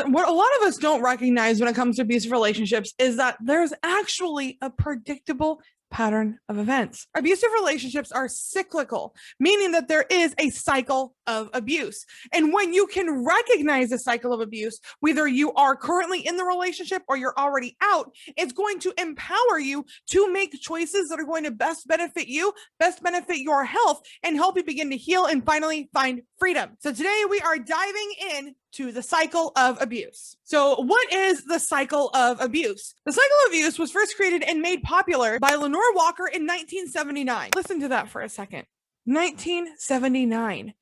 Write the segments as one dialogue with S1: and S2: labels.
S1: What a lot of us don't recognize when it comes to abusive relationships is that there's actually a predictable pattern of events. Abusive relationships are cyclical, meaning that there is a cycle of abuse. And when you can recognize a cycle of abuse, whether you are currently in the relationship or you're already out, it's going to empower you to make choices that are going to best benefit you, best benefit your health, and help you begin to heal and finally find freedom. So today we are diving in to the cycle of abuse. So what is the cycle of abuse? The cycle of abuse was first created and made popular by Lenore Walker in 1979. Listen to that for a second. 1979.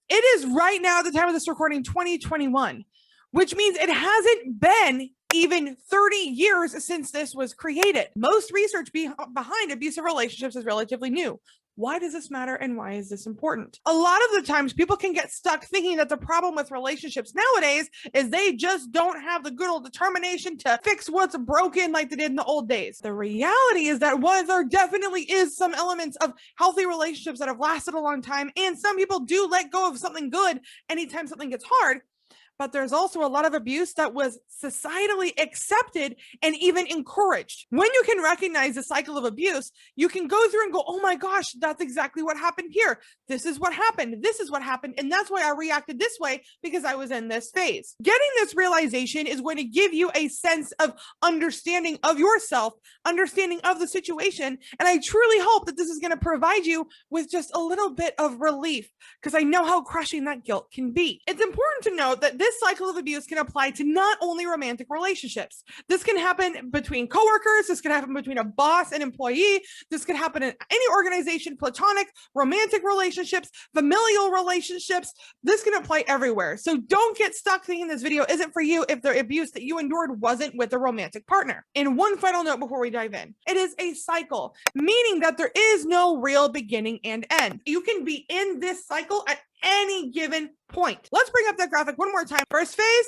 S1: It is right now at the time of this recording, 2021, which means it hasn't been even 30 years since this was created. Most research behind abusive relationships is relatively new. Why does this matter and why is this important? A lot of the times people can get stuck thinking that the problem with relationships nowadays is they just don't have the good old determination to fix what's broken like they did in the old days. The reality is that while there definitely is some elements of healthy relationships that have lasted a long time, and some people do let go of something good anytime something gets hard, but there's also a lot of abuse that was societally accepted and even encouraged. When you can recognize the cycle of abuse, you can go through and go, oh my gosh, that's exactly what happened here. This is what happened. This is what happened. And that's why I reacted this way because I was in this phase. Getting this realization is going to give you a sense of understanding of yourself, understanding of the situation. And I truly hope that this is going to provide you with just a little bit of relief because I know how crushing that guilt can be. It's important to note that this cycle of abuse can apply to not only romantic relationships. This can happen between coworkers. This can happen between a boss and employee. This could happen in any organization, platonic, romantic relationships, familial relationships. This can apply everywhere. So don't get stuck thinking this video isn't for you if the abuse that you endured wasn't with a romantic partner. And one final note before we dive in. It is a cycle, meaning that there is no real beginning and end. You can be in this cycle at any given point. Let's bring up that graphic one more time. First phase,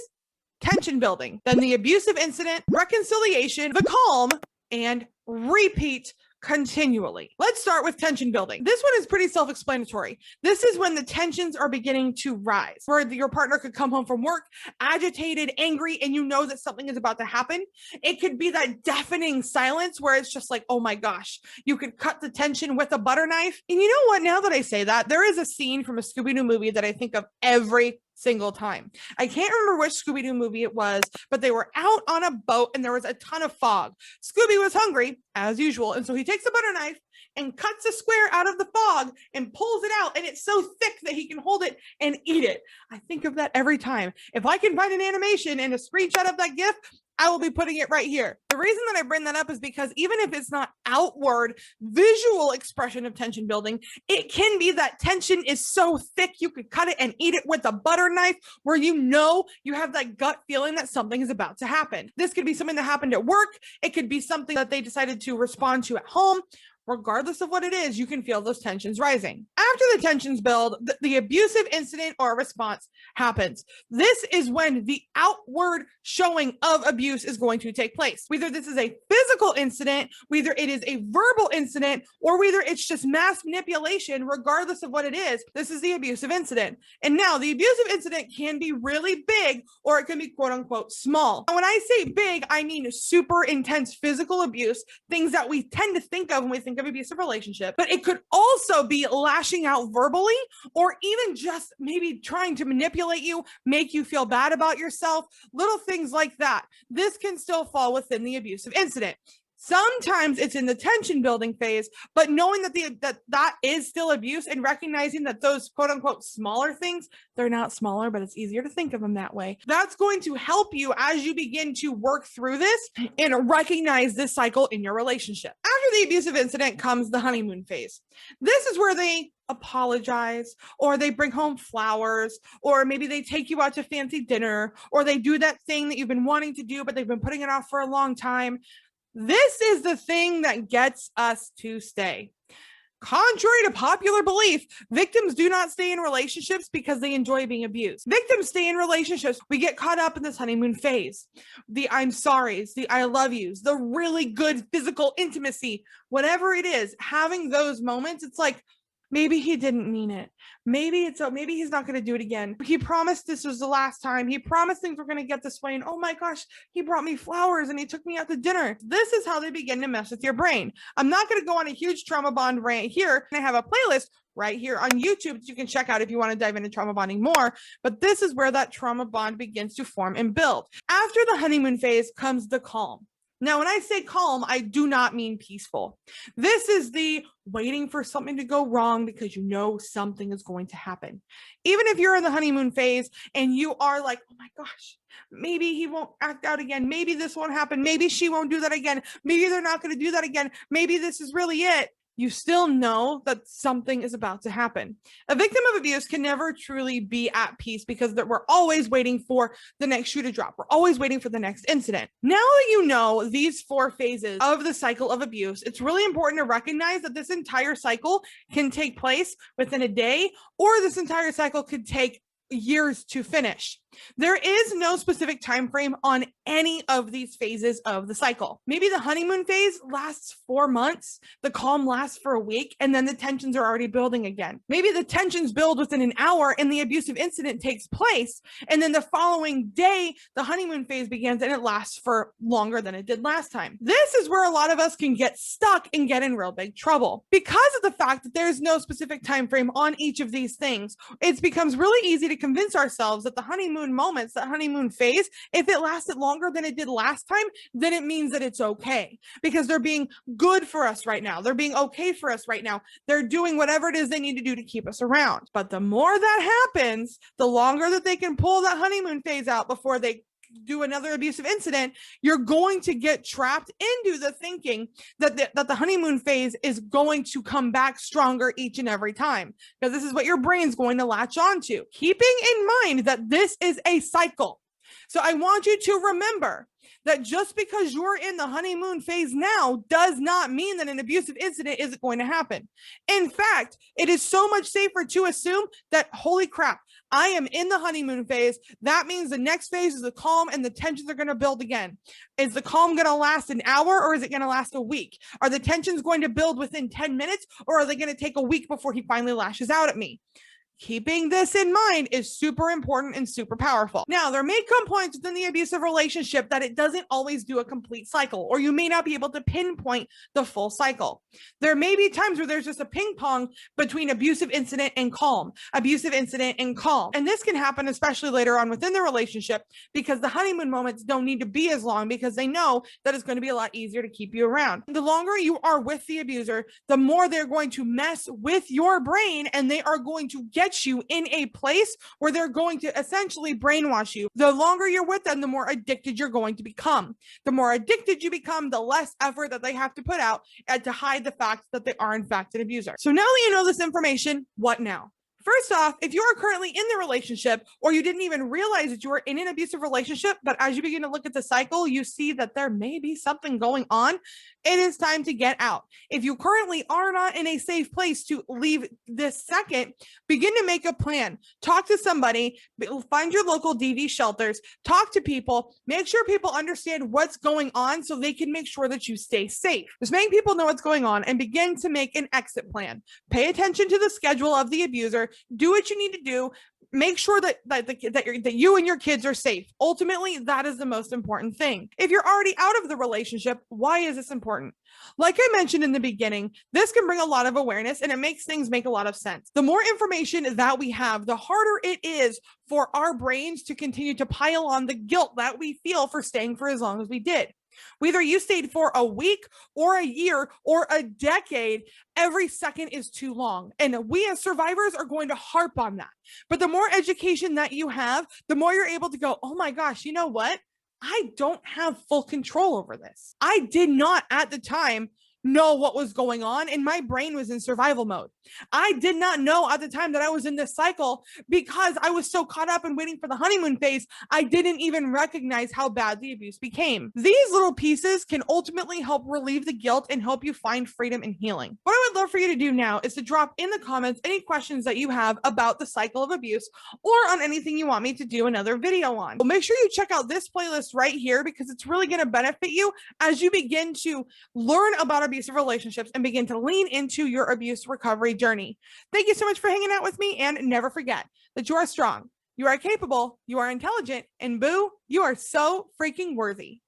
S1: tension building. Then the abusive incident, reconciliation, the calm, and repeat continually. Let's start with tension building. This one is pretty self-explanatory. This is when the tensions are beginning to rise, where your partner could come home from work agitated, angry, and you know that something is about to happen. It could be that deafening silence where it's just like, oh my gosh, you could cut the tension with a butter knife. And you know what? Now that I say that, there is a scene from a Scooby-Doo movie that I think of every single time. I can't remember which Scooby-Doo movie it was, but they were out on a boat and there was a ton of fog. Scooby was hungry as usual. And so he takes a butter knife and cuts a square out of the fog and pulls it out. And it's so thick that he can hold it and eat it. I think of that every time. If I can find an animation and a screenshot of that GIF, I will be putting it right here. The reason that I bring that up is because even if it's not outward visual expression of tension building, it can be that tension is so thick you could cut it and eat it with a butter knife where you know you have that gut feeling that something is about to happen. This could be something that happened at work. It could be something that they decided to respond to at home. Regardless of what it is, you can feel those tensions rising. After the tensions build, the abusive incident or response happens. This is when the outward showing of abuse is going to take place. Whether this is a physical incident, whether it is a verbal incident, or whether it's just mass manipulation, regardless of what it is, this is the abusive incident. And now the abusive incident can be really big or it can be quote unquote small. And when I say big, I mean super intense physical abuse, things that we tend to think of when we think of abusive relationship, but it could also be lashing out verbally or even just maybe trying to manipulate you, make you feel bad about yourself, little things like that. This can still fall within the abusive incident. Sometimes it's in the tension building phase, but knowing that that is still abuse and recognizing that those quote unquote smaller things, they're not smaller, but it's easier to think of them that way. That's going to help you as you begin to work through this and recognize this cycle in your relationship. After the abusive incident comes the honeymoon phase. This is where they apologize or they bring home flowers or maybe they take you out to fancy dinner or they do that thing that you've been wanting to do, but they've been putting it off for a long time. This is the thing that gets us to stay. Contrary to popular belief, victims do not stay in relationships because they enjoy being abused. Victims stay in relationships. We get caught up in this honeymoon phase. The I'm sorry's, the I love yous, the really good physical intimacy, whatever it is, having those moments, it's like, Maybe he didn't mean it. Maybe he's not going to do it again. He promised this was the last time. He promised things were going to get this way. And oh my gosh, he brought me flowers and he took me out to dinner. This is how they begin to mess with your brain. I'm not going to go on a huge trauma bond rant here. I have a playlist right here on YouTube that you can check out if you want to dive into trauma bonding more. But this is where that trauma bond begins to form and build. After the honeymoon phase comes the calm. Now, when I say calm, I do not mean peaceful. This is the waiting for something to go wrong because you know something is going to happen. Even if you're in the honeymoon phase and you are like, oh my gosh, maybe he won't act out again. Maybe this won't happen. Maybe she won't do that again. Maybe they're not going to do that again. Maybe this is really it. You still know that something is about to happen. A victim of abuse can never truly be at peace because we're always waiting for the next shoe to drop. We're always waiting for the next incident. Now that you know these 4 phases of the cycle of abuse, it's really important to recognize that this entire cycle can take place within a day, or this entire cycle could take years to finish. There is no specific time frame on any of these phases of the cycle. Maybe the honeymoon phase lasts 4 months, the calm lasts for a week, and then the tensions are already building again. Maybe the tensions build within an hour and the abusive incident takes place, and then the following day, the honeymoon phase begins and it lasts for longer than it did last time. This is where a lot of us can get stuck and get in real big trouble. Because of the fact that there's no specific time frame on each of these things, it becomes really easy to convince ourselves that the honeymoon moments, that honeymoon phase, if it lasted longer than it did last time, then it means that it's okay because they're being good for us right now. They're being okay for us right now. They're doing whatever it is they need to do to keep us around. But the more that happens, the longer that they can pull that honeymoon phase out before they do another abusive incident, you're going to get trapped into the thinking that the honeymoon phase is going to come back stronger each and every time, because this is what your brain's going to latch onto, keeping in mind that this is a cycle. So I want you to remember that just because you're in the honeymoon phase now does not mean that an abusive incident isn't going to happen. In fact, it is so much safer to assume that, holy crap, I am in the honeymoon phase. That means the next phase is the calm and the tensions are going to build again. Is the calm going to last an hour or is it going to last a week? Are the tensions going to build within 10 minutes or are they going to take a week before he finally lashes out at me? Keeping this in mind is super important and super powerful. Now, there may come points within the abusive relationship that it doesn't always do a complete cycle, or you may not be able to pinpoint the full cycle. There may be times where there's just a ping pong between abusive incident and calm, abusive incident and calm. And this can happen especially later on within the relationship because the honeymoon moments don't need to be as long because they know that it's going to be a lot easier to keep you around. The longer you are with the abuser, the more they're going to mess with your brain and they are going to get you in a place where they're going to essentially brainwash you. The longer you're with them, the more addicted you're going to become. The more addicted you become, the less effort that they have to put out to hide the fact that they are in fact an abuser. So now that you know this information, what now? First off, if you are currently in the relationship or you didn't even realize that you were in an abusive relationship, but as you begin to look at the cycle, you see that there may be something going on, it is time to get out. If you currently are not in a safe place to leave this second, begin to make a plan. Talk to somebody, find your local DV shelters, talk to people, make sure people understand what's going on so they can make sure that you stay safe. Just make people know what's going on and begin to make an exit plan. Pay attention to the schedule of the abuser. Do what you need to do. Make sure that you and your kids are safe. Ultimately, that is the most important thing. If you're already out of the relationship, why is this important? Like I mentioned in the beginning, this can bring a lot of awareness and it makes things make a lot of sense. The more information that we have, the harder it is for our brains to continue to pile on the guilt that we feel for staying for as long as we did. Whether you stayed for a week or a year or a decade, every second is too long. And we as survivors are going to harp on that. But the more education that you have, the more you're able to go, oh my gosh, you know what? I don't have full control over this. I did not at the time know what was going on and my brain was in survival mode. I did not know at the time that I was in this cycle because I was so caught up in waiting for the honeymoon phase. I didn't even recognize how bad the abuse became. These little pieces can ultimately help relieve the guilt and help you find freedom and healing. What I would love for you to do now is to drop in the comments any questions that you have about the cycle of abuse or on anything you want me to do another video on. Well, make sure you check out this playlist right here because it's really going to benefit you as you begin to learn about abuse abusive relationships and begin to lean into your abuse recovery journey. Thank you so much for hanging out with me, and never forget that you are strong, you are capable, you are intelligent, and boo, you are so freaking worthy.